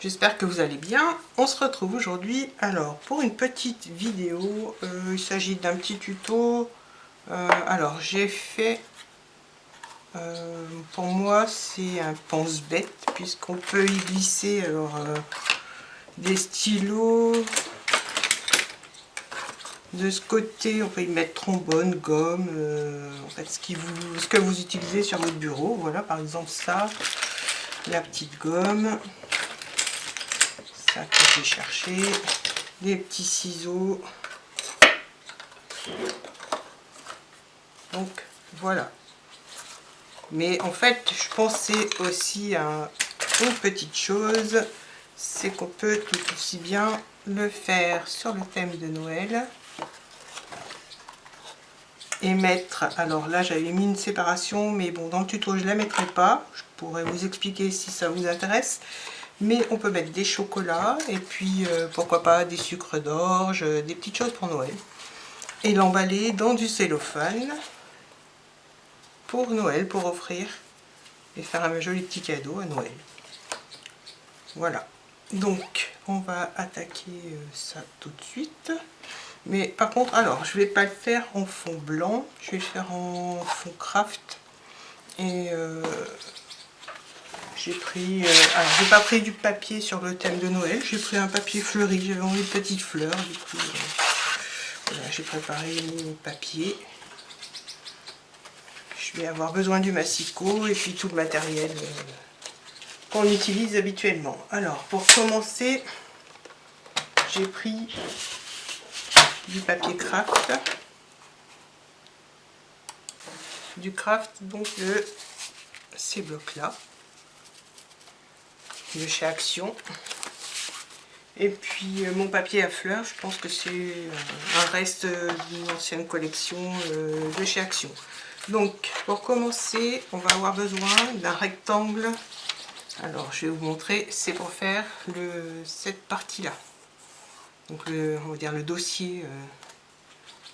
J'espère que vous allez bien. On se retrouve aujourd'hui alors pour une petite vidéo. Il s'agit d'un petit tuto. Alors j'ai fait, pour moi c'est un pense-bête puisqu'on peut y glisser alors des stylos. De ce côté on peut y mettre trombone, gomme, en fait ce que vous utilisez sur votre bureau. Voilà, par exemple ça, la petite gomme. Ça que j'ai cherché, des petits ciseaux. Donc voilà. Mais en fait, je pensais aussi à une petite chose, c'est qu'on peut tout aussi bien le faire sur le thème de Noël et mettre, alors là j'avais mis une séparation, mais bon, dans le tuto je ne la mettrai pas, je pourrais vous expliquer si ça vous intéresse. Mais on peut mettre des chocolats et puis pourquoi pas des sucres d'orge, des petites choses pour Noël. Et l'emballer dans du cellophane pour Noël, pour offrir et faire un joli petit cadeau à Noël. Voilà. Donc on va attaquer ça tout de suite. Mais par contre, alors je vais pas le faire en fond blanc, je vais le faire en fond craft. Et j'ai pris, alors j'ai pas pris du papier sur le thème de Noël, j'ai pris un papier fleuri, j'avais envie de petites fleurs, du coup voilà, j'ai préparé mon papier. Je vais avoir besoin du massicot et puis tout le matériel qu'on utilise habituellement. Alors pour commencer, j'ai pris du papier craft, donc de ces blocs là, de chez Action. Et puis mon papier à fleurs, je pense que c'est un reste d'une ancienne collection de chez Action. Donc pour commencer, on va avoir besoin d'un rectangle. Alors je vais vous montrer, c'est pour faire cette partie là. Donc on va dire le dossier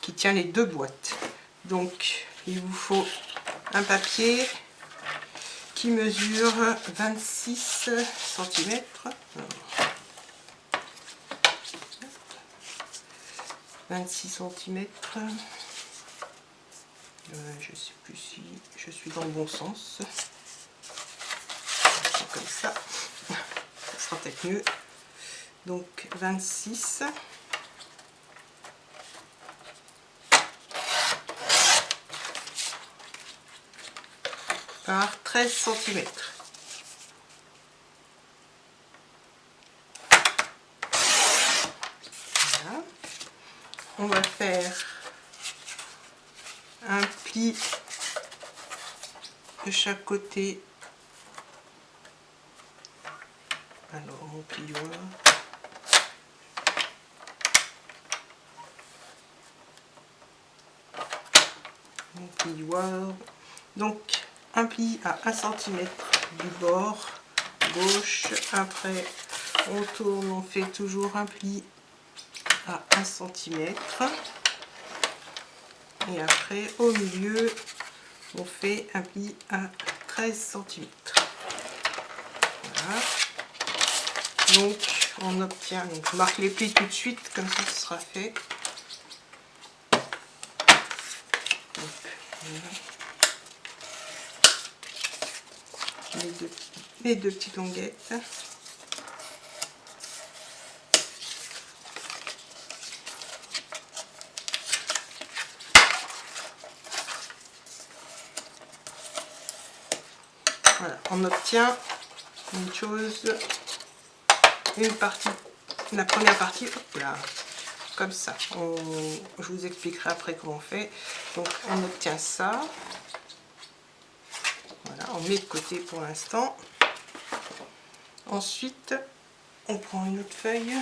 qui tient les deux boîtes. Donc il vous faut un papier qui mesure 26 cm. 26 cm. Je sais plus si je suis dans le bon sens. Comme ça, ça sera peut-être mieux. Donc 26. Par 13 cm. Voilà. On va faire un pli de chaque côté. Alors mon plioir. Mon plioir. Donc un pli à 1 cm du bord gauche. Après on tourne, on fait toujours un pli à 1 cm. Et après au milieu on fait un pli à 13 cm. Voilà. Donc on obtient, donc je marque les plis tout de suite, comme ça ce sera fait. Donc, voilà. Les deux petites longuettes. Voilà, on obtient une chose, une partie, la première partie, hop là, comme ça. Je vous expliquerai après comment on fait. Donc on obtient ça. Voilà, on met de côté pour l'instant. Ensuite, on prend une autre feuille.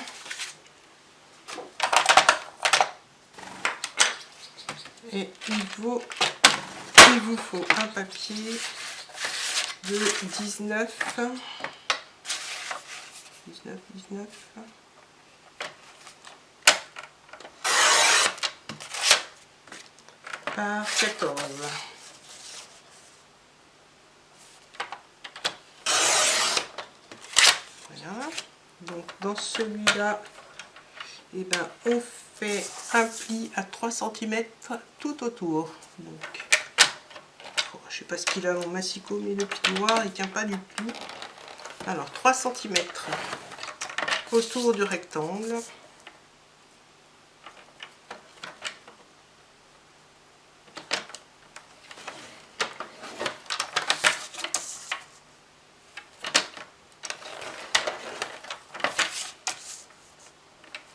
Et il vous faut un papier de 19 par 14. Voilà. Donc dans celui-là, et ben, on fait un pli à 3 cm tout autour. Donc, oh, je sais pas ce qu'il a mon massicot, mais le pli noir il tient pas du tout. Alors 3 cm autour du rectangle.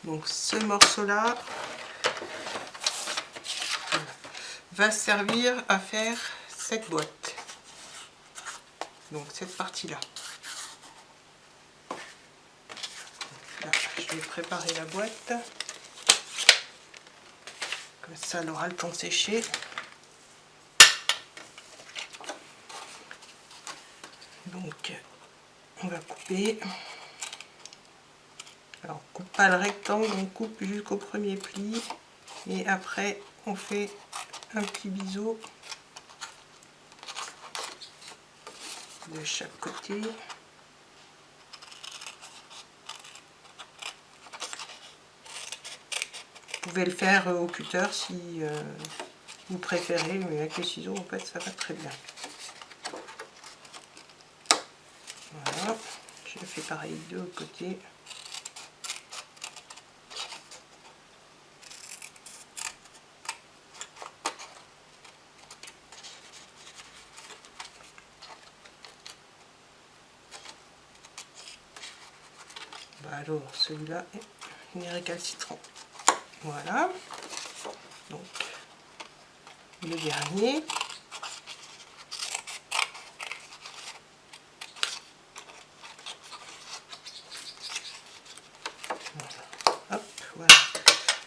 Donc ce morceau-là va servir à faire cette boîte. Donc cette partie-là. Là, je vais préparer la boîte. Comme ça, elle aura le temps de sécher. Donc, on va couper. Alors, on coupe pas le rectangle, on coupe jusqu'au premier pli. Et après, on fait un petit biseau de chaque côté. Vous pouvez le faire au cutter si vous préférez, mais avec les ciseaux, en fait, ça va très bien. Voilà, je fais pareil de l'autre côté. Bah alors, celui-là est récalcitrant. Voilà. Donc, le dernier. Hop, voilà.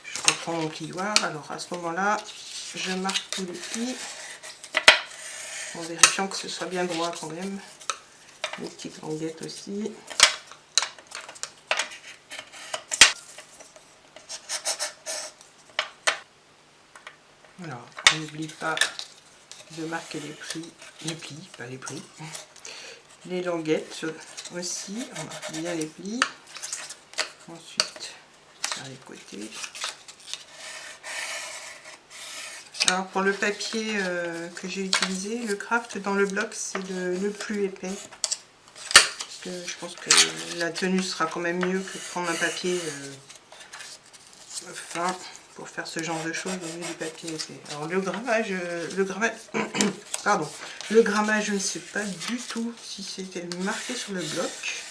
Je reprends mon plioir. Alors à ce moment-là, je marque tous les plis en vérifiant que ce soit bien droit quand même. Les petites languettes aussi. Alors, on n'oublie pas de marquer les plis, pas les plis. Les languettes aussi, on marque bien les plis. Ensuite, sur les côtés. Alors pour le papier que j'ai utilisé, le craft dans le bloc, c'est le plus épais. Parce que je pense que la tenue sera quand même mieux que de prendre un papier fin pour faire ce genre de choses au lieu du papier épais. Alors le grammage, pardon, le grammage, je ne sais pas du tout si c'était marqué sur le bloc.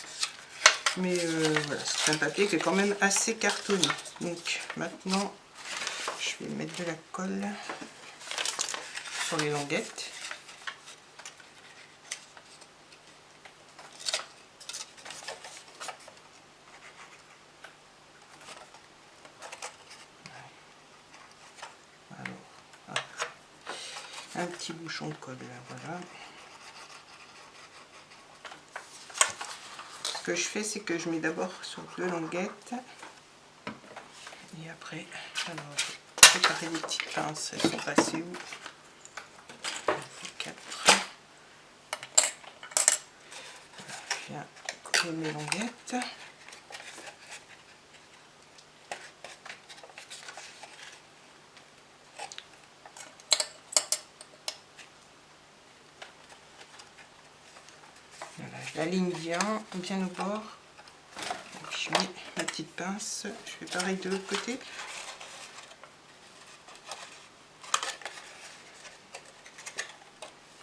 Mais voilà, c'est un papier qui est quand même assez cartonné. Donc maintenant, je vais mettre de la colle sur les languettes. Alors, hop, un petit bouchon de colle là, voilà. Ce que je fais, c'est que je mets d'abord sur 2 languettes. Et après, alors, je vais préparer des petites pinces. Elles sont passées où? 4. Je viens coller mes languettes. Voilà, je l'aligne bien au bord. Donc, je mets ma petite pince. Je fais pareil de l'autre côté.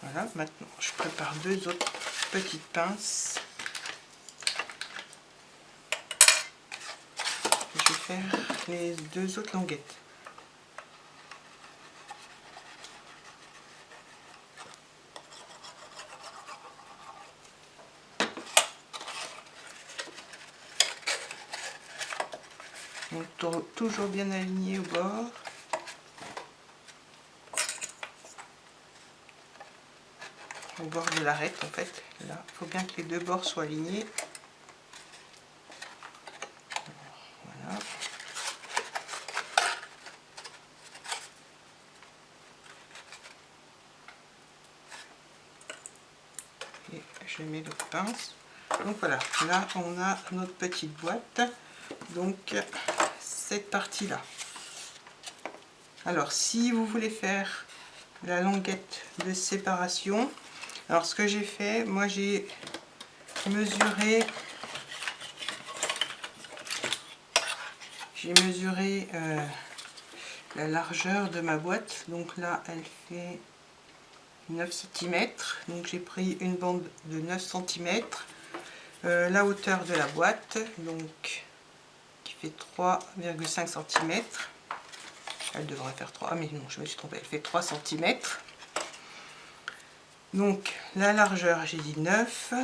Voilà, maintenant je prépare 2 autres petites pinces. Je vais faire les 2 autres languettes. Donc toujours bien aligné au bord. Au bord de l'arête en fait. Là, il faut bien que les 2 bords soient alignés. Voilà. Et je mets l'autre pince. Donc voilà, là on a notre petite boîte, donc cette partie là. Alors si vous voulez faire la languette de séparation, alors ce que j'ai fait, moi j'ai mesuré la largeur de ma boîte, donc là elle fait 9 cm, donc j'ai pris une bande de 9 cm, la hauteur de la boîte, donc qui fait 3,5 cm, elle devrait faire 3, ah mais non je me suis trompée, elle fait 3 cm, donc la largeur j'ai dit 9,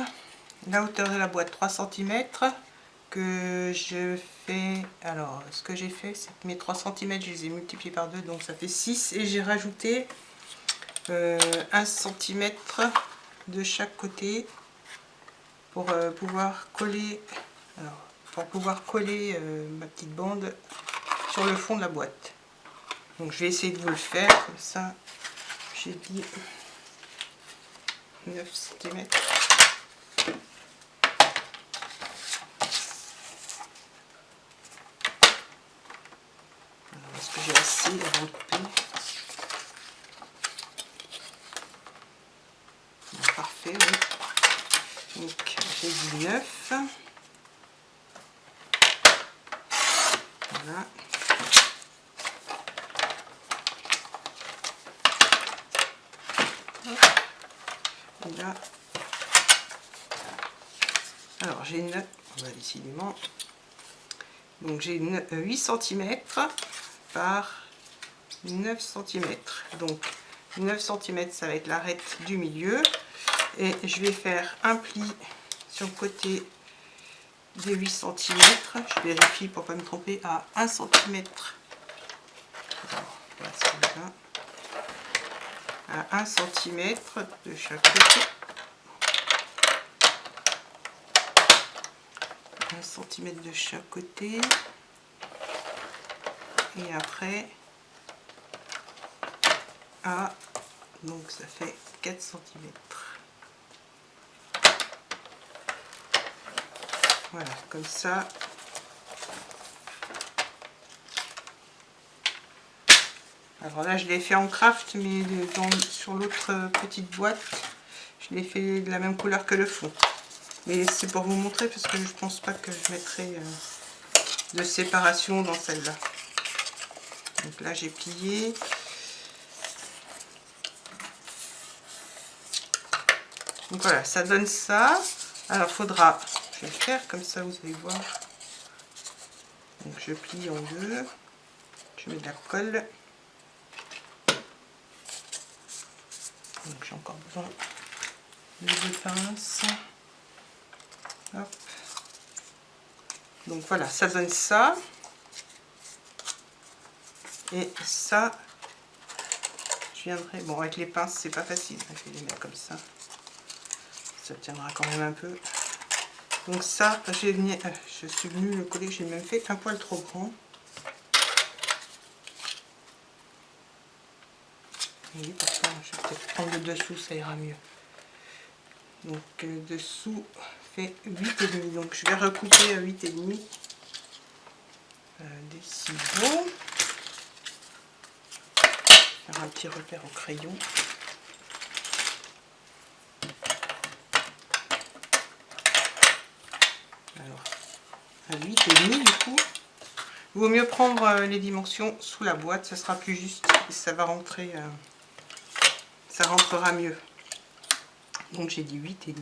la hauteur de la boîte 3 cm, que je fais, alors ce que j'ai fait c'est que mes 3 cm je les ai multipliés par 2, donc ça fait 6, et j'ai rajouté 1 cm de chaque côté pour pouvoir coller, ma petite bande sur le fond de la boîte. Donc je vais essayer de vous le faire comme ça. J'ai dit 9 cm. Est-ce que j'ai assez avant de couper? Parfait, oui. Donc j'ai dit 9. Voilà. Et là, alors j'ai une, décidément, donc j'ai 8 cm par 9 cm, donc 9 cm ça va être l'arête du milieu, et je vais faire un pli sur le côté des 8 cm, je vérifie pour pas me tromper, à 1 cm, à 1 cm de chaque côté, 1 cm de chaque côté, et après à, donc ça fait 4 cm. Voilà, comme ça. Alors là, je l'ai fait en craft, mais sur l'autre petite boîte, je l'ai fait de la même couleur que le fond. Mais c'est pour vous montrer, parce que je pense pas que je mettrai de séparation dans celle-là. Donc là, j'ai plié. Donc voilà, ça donne ça. Alors, faudra, je vais le faire comme ça, vous allez voir. Donc je plie en deux. Je mets de la colle. Donc j'ai encore besoin de deux pinces. Hop. Donc voilà, ça donne ça. Et ça, je viendrai, bon avec les pinces c'est pas facile, je vais les mettre comme ça. Ça tiendra quand même un peu. Donc ça, je suis venue le coller, j'ai même fait un poil trop grand. Oui, pour ça, je vais peut-être prendre le dessous, ça ira mieux. Donc le dessous fait 8,5. Donc je vais recouper à 8,5 des ciseaux. Faire un petit repère au crayon. Alors, à 8,5 du coup. Il vaut mieux prendre les dimensions sous la boîte, ça sera plus juste et ça va rentrer, ça rentrera mieux. Donc j'ai dit 8,5.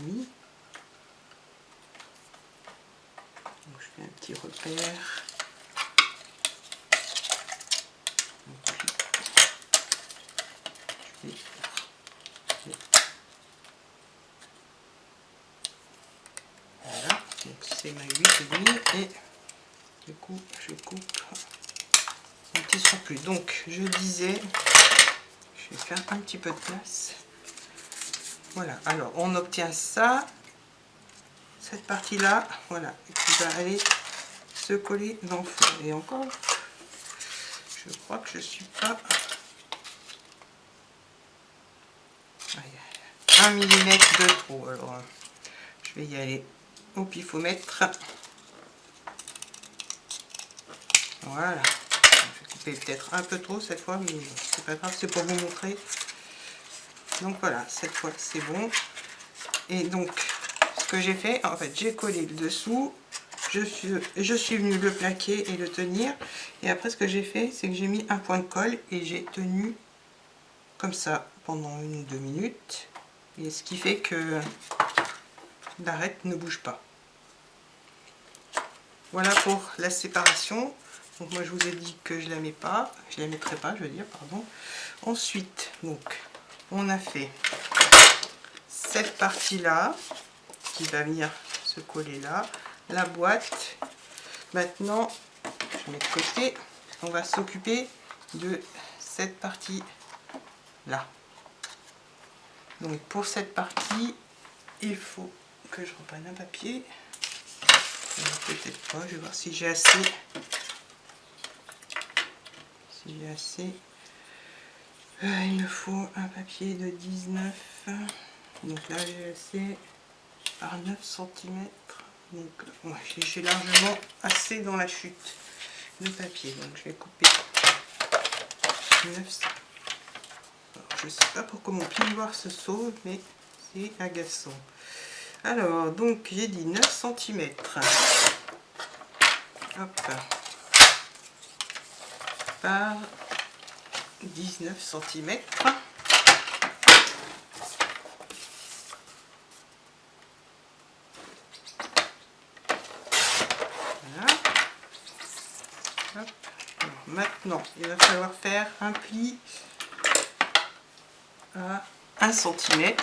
Donc je fais un petit repère. Voilà, donc c'est ma 8,5 et du coup je coupe un petit surplus. Donc je disais, je vais faire un petit peu de place. Voilà, alors on obtient ça, cette partie là, voilà, qui va aller se coller dans le fond. Et encore, je crois que je suis pas 1 mm de trop, alors je vais y aller au pifomètre. Voilà. Je vais couper peut-être un peu trop cette fois, mais c'est pas grave, c'est pour vous montrer. Donc voilà, cette fois c'est bon. Et donc ce que j'ai fait, en fait j'ai collé le dessous, je suis venue le plaquer et le tenir. Et après ce que j'ai fait, c'est que j'ai mis un point de colle et j'ai tenu comme ça pendant 1 ou 2 minutes. Et ce qui fait que l'arête ne bouge pas. Voilà pour la séparation. Donc moi je vous ai dit que je la mettrai pas, je veux dire, pardon. Ensuite, donc on a fait cette partie là qui va venir se coller là, la boîte. Maintenant, je mets de côté, on va s'occuper de cette partie là. Donc pour cette partie, il faut que je reprenne un papier. Peut-être pas, je vais voir si j'ai assez. Si j'ai assez. Il me faut un papier de 19. Donc là j'ai assez par 9 cm. Donc ouais, j'ai largement assez dans la chute de papier. Donc je vais couper 9 cm. Je sais pas pourquoi mon plioir se sauve, mais c'est agaçant. Alors, donc j'ai dit 9 cm. Hop. Par 19 cm. Voilà. Hop. Alors, maintenant, il va falloir faire un pli à 1 cm.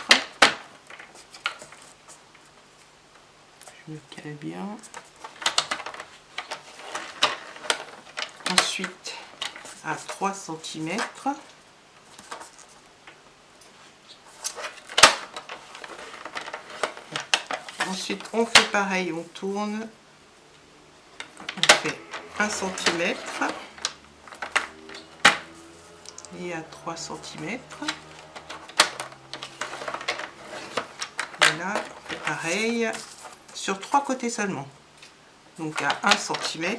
Je me cale bien. Ensuite, à 3 cm. Ensuite, on fait pareil, on tourne. On fait 1 cm. Et à 3 cm. Voilà, on fait pareil. Sur 3 côtés seulement. Donc à 1 cm.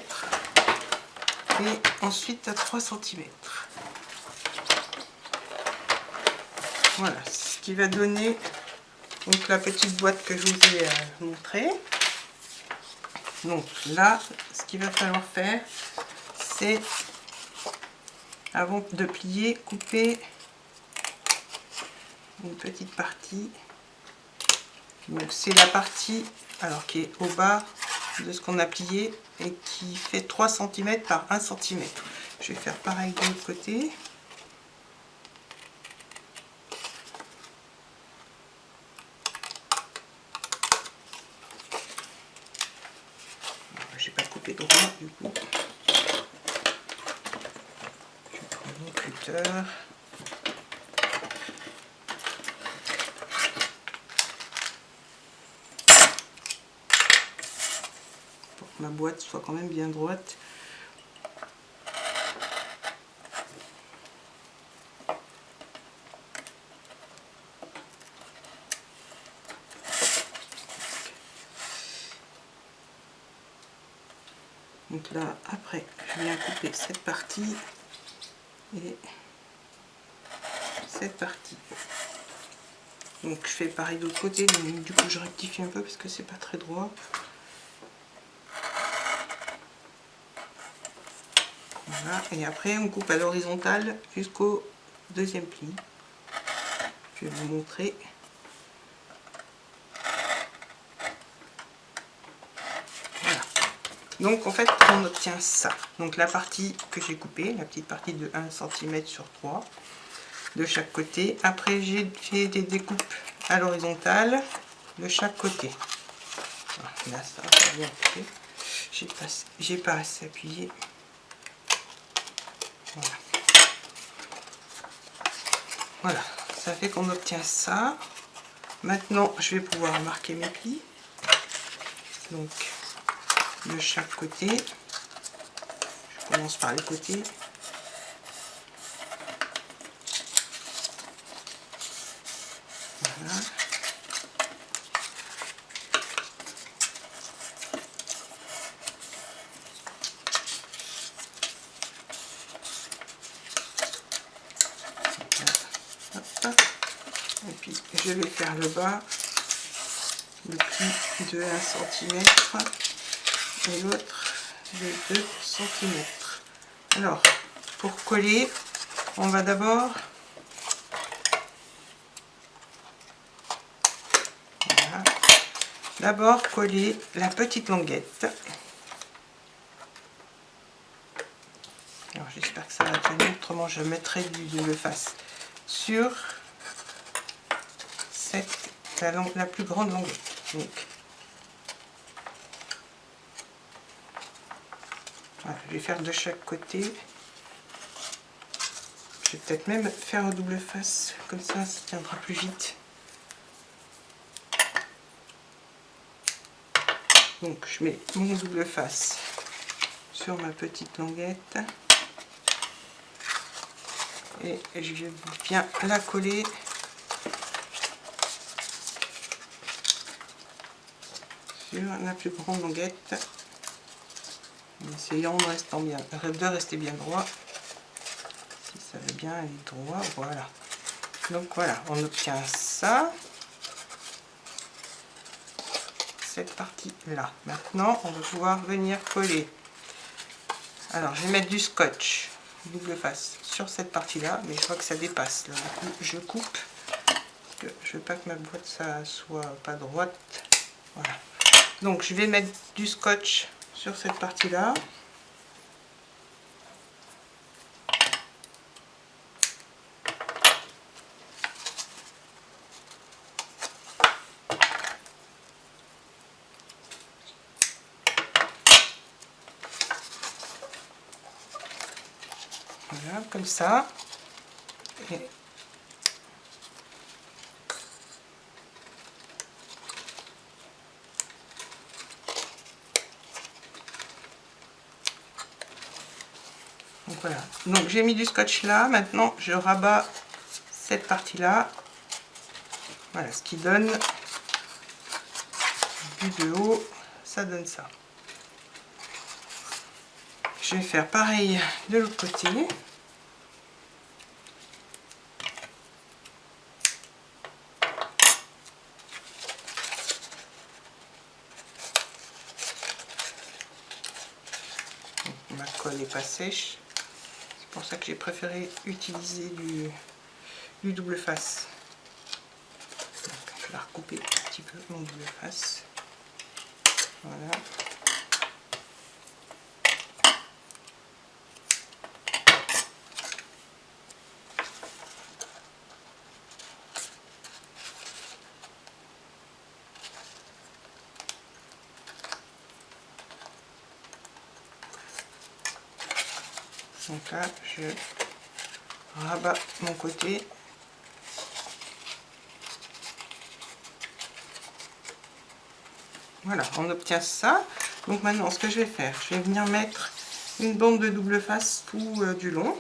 Et ensuite à 3 cm. Voilà, ce qui va donner donc la petite boîte que je vous ai montrée. Donc là, ce qu'il va falloir faire, c'est, avant de plier, couper une petite partie. Donc c'est la partie alors qui est au bas de ce qu'on a plié et qui fait 3 cm par 1 cm. Je vais faire pareil de l'autre côté. J'ai pas coupé droit du coup. Je prends mon cutter. Pour que ma boîte soit quand même bien droite. Donc là, après, je viens couper cette partie et cette partie. Donc je fais pareil de l'autre côté, donc du coup je rectifie un peu parce que c'est pas très droit. Voilà, et après on coupe à l'horizontale jusqu'au deuxième pli. Je vais vous montrer. Voilà. Donc en fait on obtient ça. Donc la partie que j'ai coupée, la petite partie de 1 cm sur 3 de chaque côté. Après j'ai fait des découpes à l'horizontale de chaque côté. Là ça va bien couper. J'ai pas assez appuyé. Voilà. Voilà, ça fait qu'on obtient ça. Maintenant je vais pouvoir marquer mes plis. Donc de chaque côté. Je commence par les côtés. Voilà. puis je vais faire le bas, le pli de 1 cm et l'autre de 2 cm. Alors, pour coller, on va d'abord coller la petite languette. Alors j'espère que ça va tenir, autrement je mettrai du double face sur la plus grande languette. Donc, voilà, je vais faire de chaque côté. Je vais peut-être même faire un double face, comme ça tiendra plus vite. Donc je mets mon double face sur ma petite languette et je vais bien la coller sur la plus grande languette en essayant de rester bien droit. Si ça veut bien aller droit, voilà. Donc voilà, on obtient ça. Cette partie là. Maintenant on va pouvoir venir coller. Alors je vais mettre du scotch double face sur cette partie là, mais je vois que ça dépasse là. Je coupe parce que je veux pas que ma boîte ça soit pas droite. Voilà, donc je vais mettre du scotch sur cette partie là. Voilà, comme ça. Et donc voilà. Donc j'ai mis du scotch là. Maintenant je rabats cette partie là. Voilà, ce qui donne vu de haut, ça donne ça. Je vais faire pareil de l'autre côté. Ma colle n'est pas sèche, c'est pour ça que j'ai préféré utiliser du double face. Donc, je vais la recouper un petit peu mon double face. Voilà. Donc là, je rabats mon côté. Voilà, on obtient ça. Donc maintenant, ce que je vais faire, je vais venir mettre une bande de double face tout du long.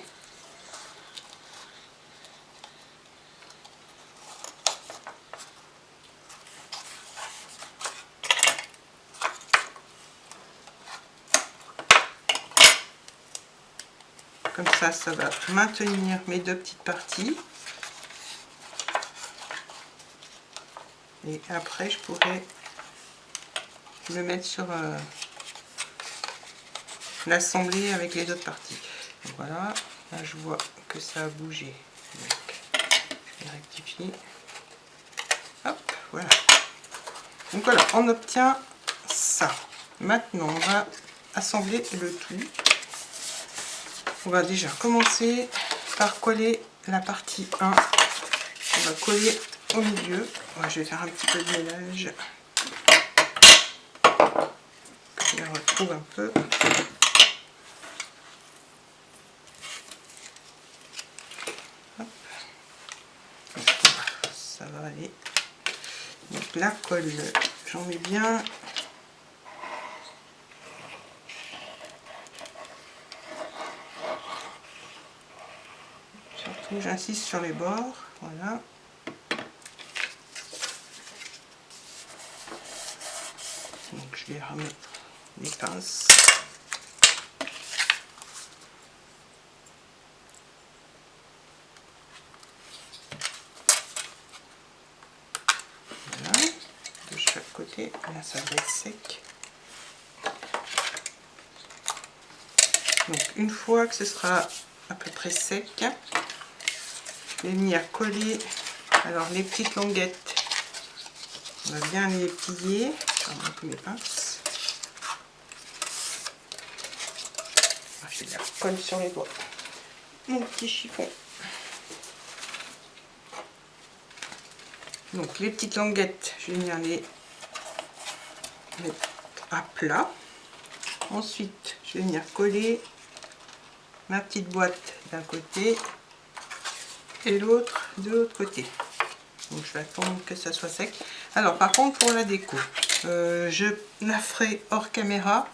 Comme ça va maintenir mes deux petites parties. Et après, je pourrais le mettre sur l'assembler avec les autres parties. Donc voilà, là je vois que ça a bougé. Donc, je vais rectifier. Hop, voilà. Donc voilà, on obtient ça. Maintenant, on va assembler le tout. On va déjà commencer par coller la partie 1. On va coller au milieu. Ouais, je vais faire un petit peu de ménage. Je la retrouve un peu. Hop. Ça va aller. Donc la colle, j'en mets bien. Surtout, j'insiste sur les bords. Voilà. Donc je vais remettre les pinces. côté. Là, ça va être sec. Donc, une fois que ce sera à peu près sec, je vais venir coller. Alors, les petites languettes, on va bien les plier. Je vais mettre mes pinces. Je vais la colle sur les doigts. Mon petit chiffon. Donc les petites languettes, je vais venir les mettre à plat. Ensuite, je vais venir coller ma petite boîte d'un côté et l'autre de l'autre côté. Donc je vais attendre que ça soit sec. Alors par contre pour la déco, je la ferai hors caméra.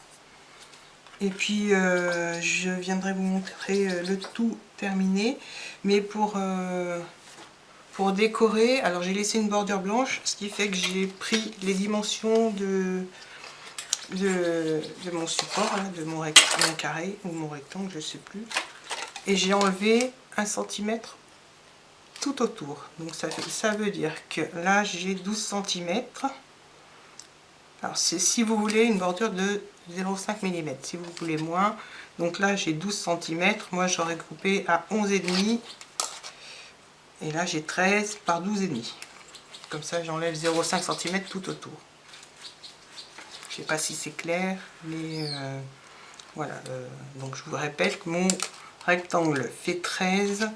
Et puis je viendrai vous montrer le tout terminé. Mais pour décorer, alors j'ai laissé une bordure blanche, ce qui fait que j'ai pris les dimensions de mon support, là, de mon carré ou mon rectangle, je sais plus. Et j'ai enlevé 1 cm tout autour. Donc ça veut dire que là j'ai 12 cm. Alors c'est si vous voulez une bordure de 0,5 mm, si vous voulez moins. Donc là j'ai 12 cm, moi j'aurais coupé à 11,5. Et là j'ai 13 par 12,5. Comme ça j'enlève 0,5 cm tout autour. Je sais pas si c'est clair, mais voilà. Donc je vous répète que mon rectangle fait 13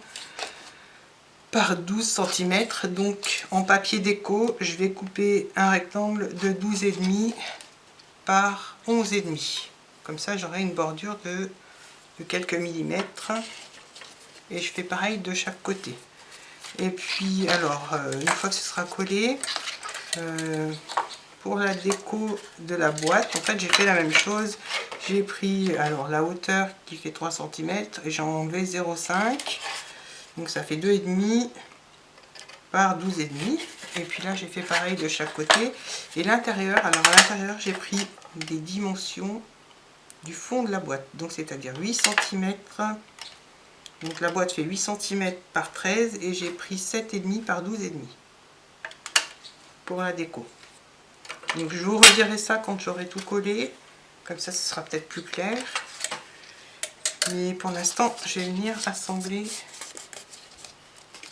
par 12 cm. Donc en papier déco, je vais couper un rectangle de 12,5 par 11,5. Comme ça j'aurai une bordure de quelques millimètres. Et je fais pareil de chaque côté. Et puis alors, une fois que ce sera collé, pour la déco de la boîte, en fait j'ai fait la même chose. J'ai pris alors la hauteur qui fait 3 cm et j'ai enlevé 0,5. Donc ça fait 2,5 par 12,5. Et puis là j'ai fait pareil de chaque côté. Et l'intérieur, alors à l'intérieur j'ai pris des dimensions du fond de la boîte. Donc c'est-à-dire 8 cm. Donc la boîte fait 8 cm par 13 et j'ai pris 7,5 par 12,5 pour la déco. Donc je vous redirai ça quand j'aurai tout collé, comme ça ce sera peut-être plus clair. Mais pour l'instant je vais venir assembler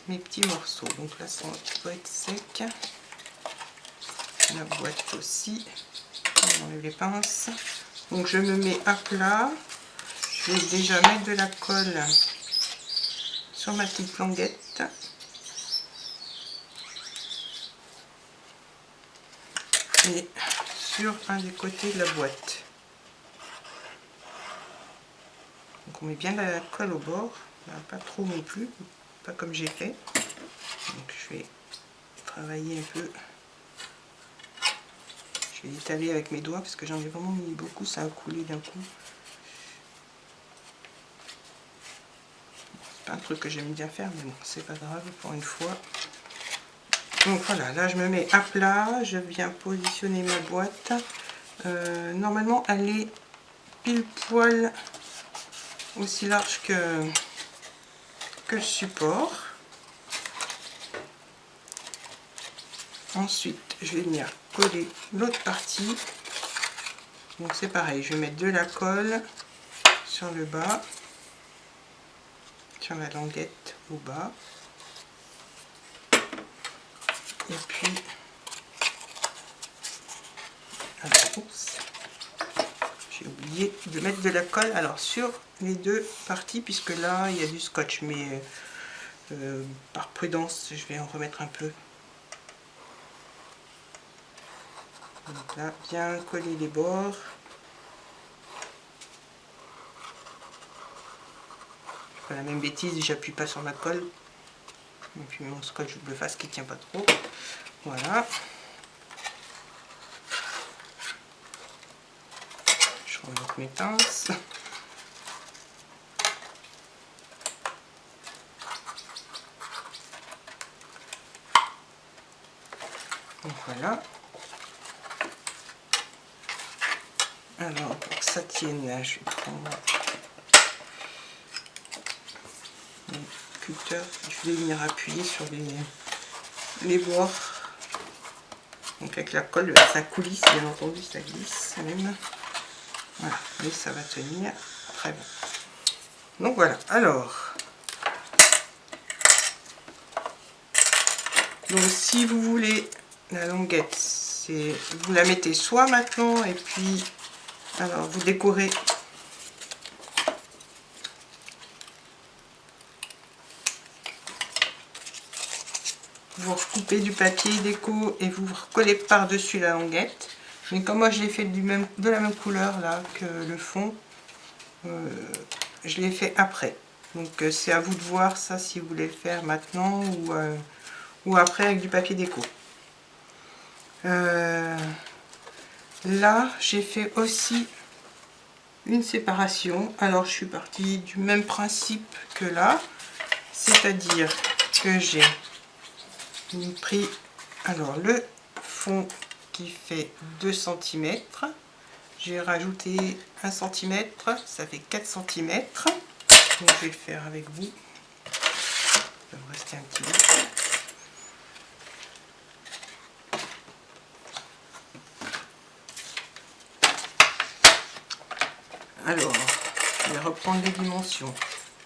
mes petits morceaux. Donc là ça doit être sec. La boîte aussi. On enlève les pinces. Donc je me mets à plat. Je vais déjà mettre de la colle sur ma petite languette. Et sur un des côtés de la boîte. Donc on met bien la colle au bord, pas trop non plus, pas comme j'ai fait. Donc je vais travailler un peu. Je vais étaler avec mes doigts parce que j'en ai vraiment mis beaucoup, ça a coulé d'un coup. C'est pas un truc que j'aime bien faire, mais bon, c'est pas grave pour une fois. Donc voilà, là je me mets à plat, je viens positionner ma boîte. Normalement elle est pile poil aussi large que le support. Ensuite je vais venir coller l'autre partie. Donc c'est pareil, je vais mettre de la colle sur le bas, sur la languette au bas. Et puis, j'ai oublié de mettre de la colle alors sur les deux parties, puisque là il y a du scotch, mais par prudence je vais en remettre un peu. Donc là, bien coller les bords. Je fais la même bêtise, j'appuie pas sur la colle. Et puis mon scotch bleu face qui tient pas trop. Voilà. Je remonte mes pinces. Donc voilà. Alors pour que ça tienne, là, je vais prendre mon cutter. Je vais venir appuyer sur les bords. Donc avec la colle, ça coulisse, bien entendu, ça glisse même. Voilà, mais ça va tenir très bien. Donc voilà, alors. Donc si vous voulez la languette, vous la mettez soit maintenant et puis alors vous décorez vous recoupez du papier déco et vous recollez par-dessus la languette. Mais comme moi je l'ai fait de la même couleur là que le fond, je l'ai fait après. Donc c'est à vous de voir ça si vous voulez le faire maintenant ou après avec du papier déco. Là j'ai fait aussi une séparation. Alors je suis partie du même principe que là, c'est-à-dire que j'ai pris alors le fond qui fait 2 cm, j'ai rajouté 1 cm, ça fait 4 cm. Donc je vais le faire avec vous, il va me rester un petit bout. Alors je vais reprendre les dimensions.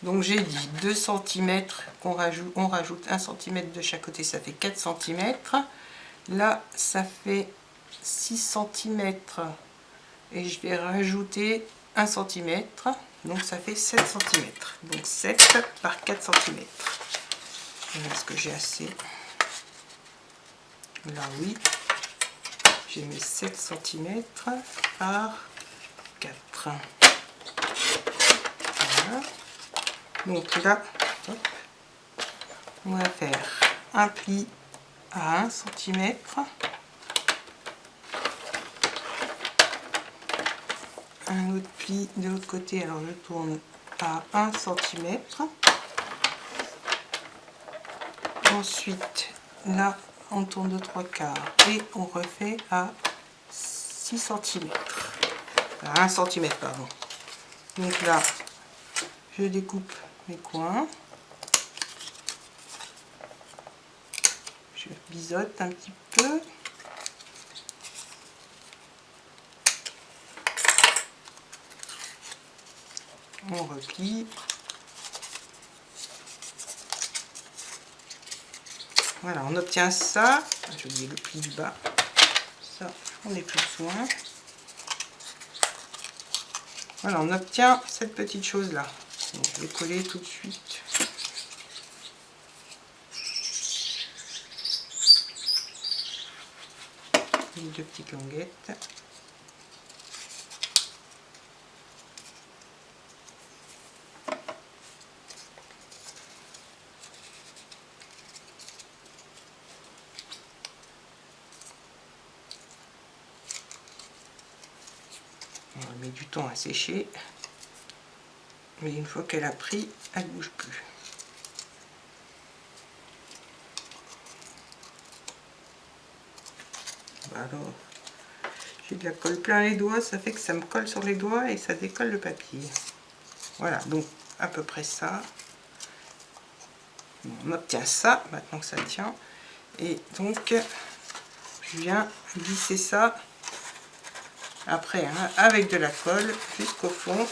Donc j'ai dit 2 cm, on rajoute 1 cm de chaque côté, ça fait 4 cm. Là ça fait 6 cm et je vais rajouter 1 cm, donc ça fait 7 cm. Donc 7 par 4 cm. Est-ce que j'ai assez? Là oui, j'ai mis 7 cm par 4. Voilà. Donc là, hop, on va faire un pli à 1 cm, un autre pli de l'autre côté, alors je tourne à 1 cm. Ensuite, là, on tourne de 3/4 et on refait à 6 cm. À 1 cm, pardon. Donc là, je découpe mes coins. Je biseaute un petit peu. On replie. Voilà, on obtient ça. J'ai oublié le pli du bas. Ça, on n'est plus soin. Voilà, on obtient cette petite chose là. Donc, je vais coller tout de suite. Les 2 petites languettes. On met du temps à sécher, mais une fois qu'elle a pris, elle ne bouge plus. Alors, j'ai de la colle plein les doigts, ça fait que ça me colle sur les doigts et ça décolle le papier. Voilà, donc à peu près ça. On obtient ça, maintenant que ça tient. Et donc, je viens glisser ça après hein, avec de la colle jusqu'au fond.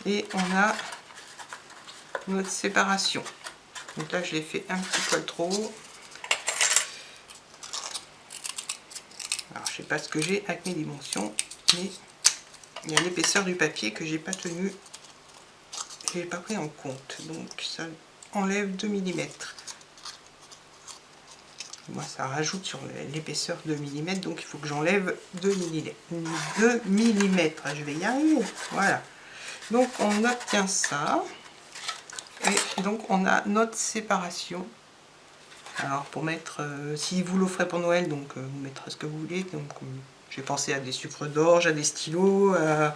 Et on a notre séparation. Donc là, je l'ai fait un petit poil trop haut. Alors, je sais pas ce que j'ai avec mes dimensions, mais il y a l'épaisseur du papier que j'ai pas tenu, j'ai pas pris en compte. Donc ça enlève 2 mm. Moi, ça rajoute sur l'épaisseur 2 mm, donc il faut que j'enlève 2 mm. 2 mm, je vais y arriver. Voilà. Donc on obtient ça. Et donc on a notre séparation. Alors pour mettre, si vous l'offrez pour Noël, donc vous mettrez ce que vous voulez. Donc j'ai pensé à des sucres d'orge, à des stylos, à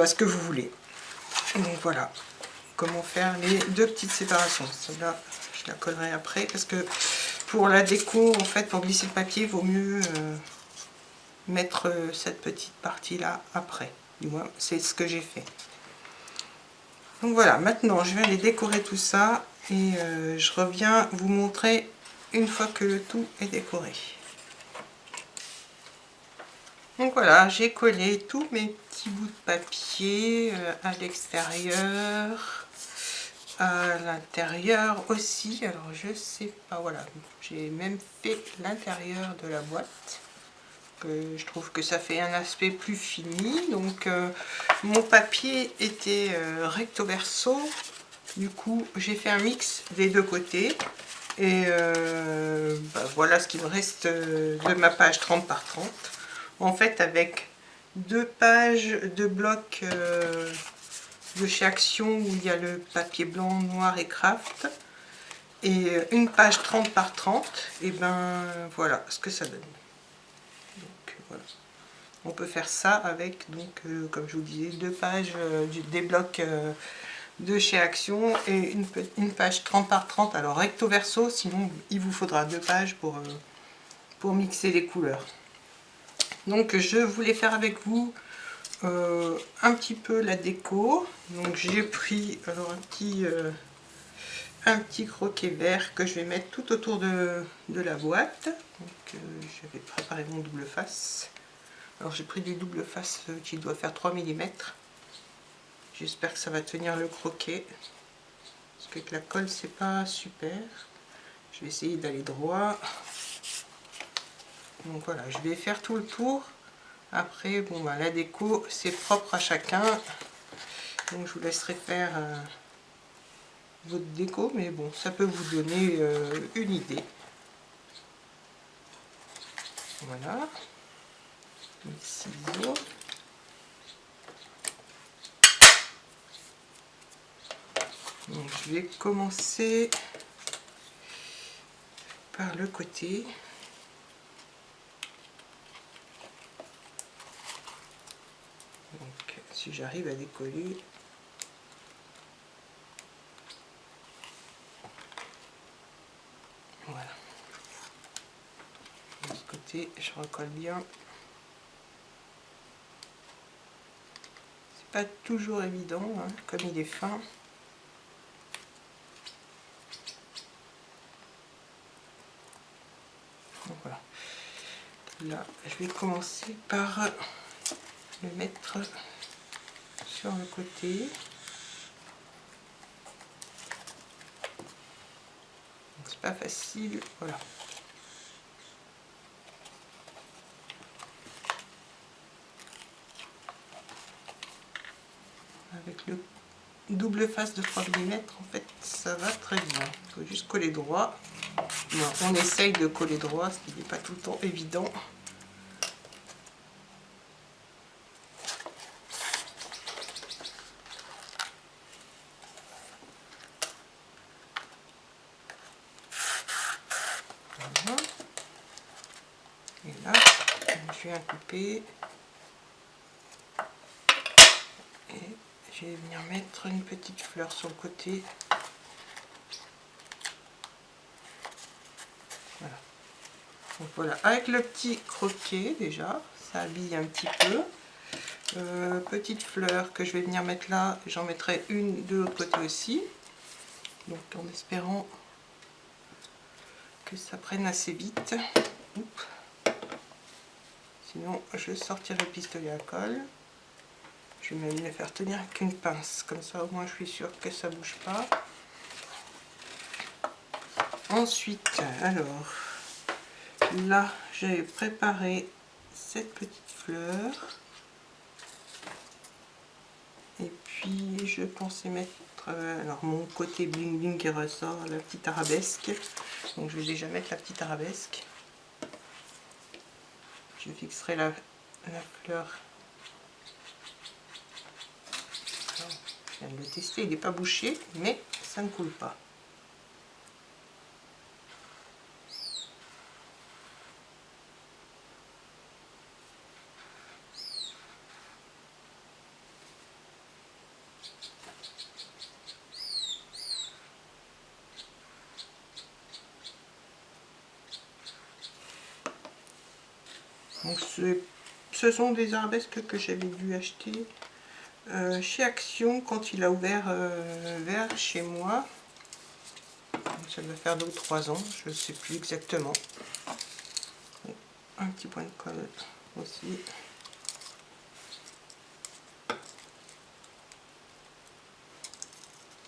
ce que vous voulez. Donc voilà comment faire les 2 petites séparations. Celle-là, je la collerai après parce que pour la déco, en fait, pour glisser le papier, il vaut mieux mettre cette petite partie-là après. Du moins, c'est ce que j'ai fait. Donc voilà, maintenant je vais aller décorer tout ça et je reviens vous montrer une fois que le tout est décoré. Donc voilà, j'ai collé tous mes petits bouts de papier à l'extérieur, à l'intérieur aussi. Alors je sais pas, voilà, j'ai même fait l'intérieur de la boîte. Je trouve que ça fait un aspect plus fini. Donc mon papier était recto verso, du coup j'ai fait un mix des deux côtés. Et voilà ce qu'il me reste de ma page 30 par 30. En fait, avec 2 pages de blocs de chez Action où il y a le papier blanc, noir et craft, et une page 30 par 30, et ben voilà ce que ça donne. Donc voilà. On peut faire ça avec, donc, comme je vous disais, 2 pages des blocs de chez Action et une page 30 par 30, alors recto verso, sinon il vous faudra 2 pages pour mixer les couleurs. Donc je voulais faire avec vous un petit peu la déco. Donc j'ai pris alors un petit croquet vert que je vais mettre tout autour de la boîte. Donc j'avais préparé mon double face. Alors j'ai pris du double face qui doit faire 3 mm. J'espère que ça va tenir le croquet. Parce qu'avec la colle c'est pas super. Je vais essayer d'aller droit. Donc voilà, je vais faire tout le tour. Après, bon, bah, la déco, c'est propre à chacun. Donc je vous laisserai faire votre déco. Mais bon, ça peut vous donner une idée. Voilà. Les ciseaux. Donc je vais commencer par le côté. Donc si j'arrive à décoller. Voilà. De ce côté, je recolle bien. C'est pas toujours évident, hein, comme il est fin. Donc voilà. Là, je vais commencer par le mettre sur le côté. C'est pas facile, voilà. Avec le double face de 3 mm, en fait, ça va très bien. Il faut juste coller droit. Bon, on essaye de coller droit, ce qui n'est pas tout le temps évident. Voilà. Et là, je viens couper. Et je vais venir mettre une petite fleur sur le côté. Voilà. Donc voilà, avec le petit croquet déjà, ça habille un petit peu. Petite fleur que je vais venir mettre là, j'en mettrai une de l'autre côté aussi. Donc en espérant que ça prenne assez vite. Oups. Sinon je sortirai le pistolet à colle. Je vais même le faire tenir avec une pince, comme ça au moins je suis sûre que ça ne bouge pas. Ensuite, alors, là j'ai préparé cette petite fleur. Et puis je pensais mettre alors mon côté bling bling qui ressort, la petite arabesque. Donc je vais déjà mettre la petite arabesque. Je fixerai la fleur. Alors, je viens de le tester, il n'est pas bouché, mais ça ne coule pas. Donc ce sont des arabesques que j'avais dû acheter chez Action quand il a ouvert vers chez moi. Ça doit faire 2 ou 3 ans, je ne sais plus exactement. Un petit point de colle aussi.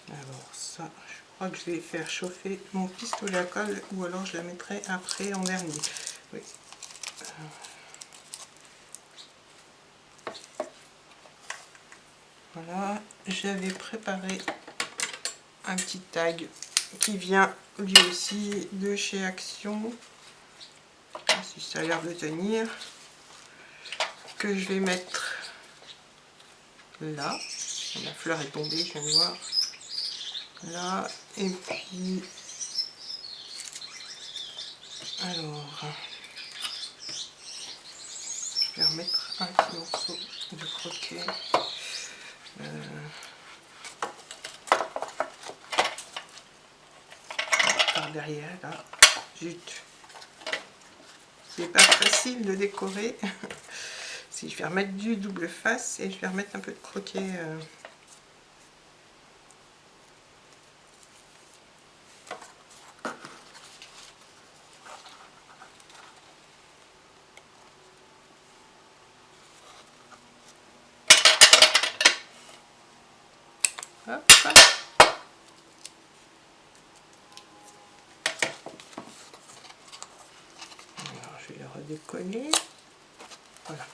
Alors ça, je crois que je vais faire chauffer mon pistolet à colle ou alors je la mettrai après en dernier. Oui. Voilà, j'avais préparé un petit tag qui vient lui aussi de chez Action. Si ça a l'air de tenir, que je vais mettre là. La fleur est tombée, je viens de voir. Là, et puis alors je vais remettre un petit morceau de croquet par derrière là. Zut, c'est pas facile de décorer. Si je vais remettre du double face et je vais remettre un peu de croquet hop. Alors je vais le redécoller. Voilà.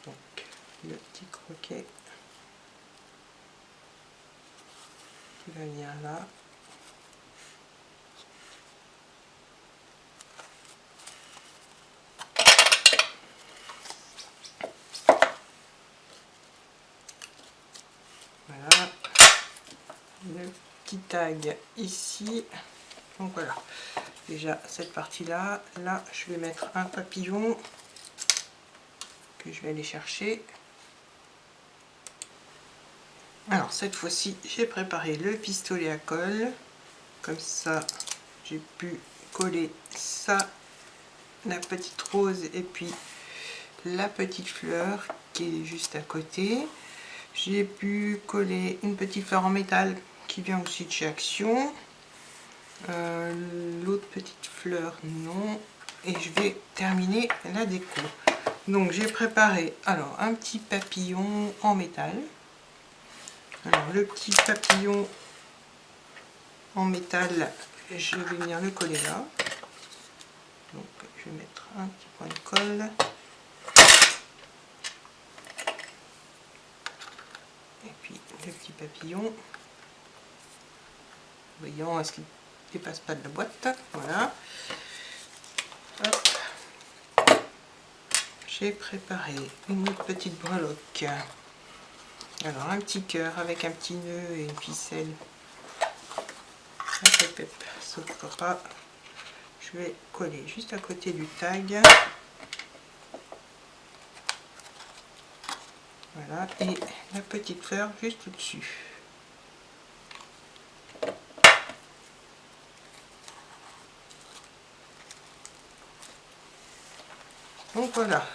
Donc le petit croquet qui va venir là. Voilà. Le petit tag ici. Donc voilà. Déjà cette partie là. Là je vais mettre un papillon que je vais aller chercher. Alors cette fois-ci j'ai préparé le pistolet à colle, comme ça j'ai pu coller ça, la petite rose et puis la petite fleur qui est juste à côté. J'ai pu coller une petite fleur en métal qui vient aussi de chez Action, l'autre petite fleur non, et je vais terminer la déco. Donc j'ai préparé alors un petit papillon en métal. Alors le petit papillon en métal, je vais venir le coller là. Donc je vais mettre un petit point de colle. Et puis le petit papillon. Voyons, est-ce qu'il ne dépasse pas de la boîte? Voilà. Hop. J'ai préparé une autre petite breloque. Alors un petit cœur avec un petit nœud et une ficelle. Sauf pas. Je vais coller juste à côté du tag. Voilà, et la petite fleur juste au-dessus. Donc voilà.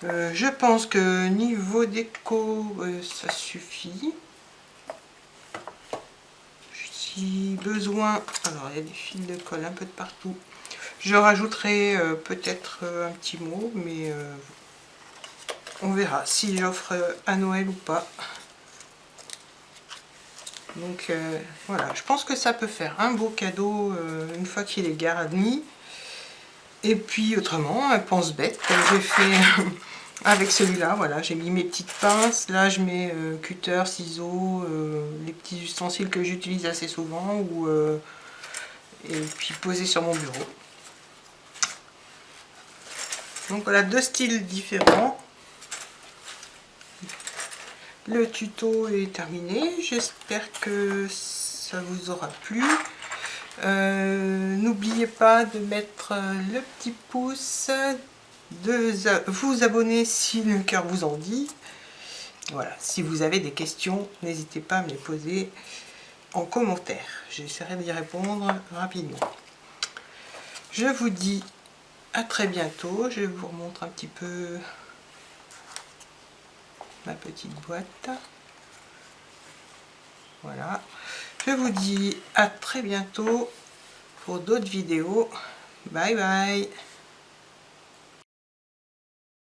Je pense que niveau déco, ça suffit. Si besoin, alors il y a des fils de colle un peu de partout. Je rajouterai peut-être un petit mot, mais on verra si j'offre à Noël ou pas. Donc voilà, je pense que ça peut faire un beau cadeau une fois qu'il est garni. Et puis autrement, un pense-bête, comme j'ai fait avec celui-là. Voilà, j'ai mis mes petites pinces. Là, je mets cutter, ciseaux, les petits ustensiles que j'utilise assez souvent. Et puis poser sur mon bureau. Donc voilà, deux styles différents. Le tuto est terminé. J'espère que ça vous aura plu. N'oubliez pas de mettre le petit pouce, de vous abonner si le cœur vous en dit. Voilà, si vous avez des questions, n'hésitez pas à me les poser en commentaire. J'essaierai d'y répondre rapidement. Je vous dis à très bientôt. Je vous remontre un petit peu ma petite boîte. Voilà. Je vous dis à très bientôt pour d'autres vidéos. Bye bye.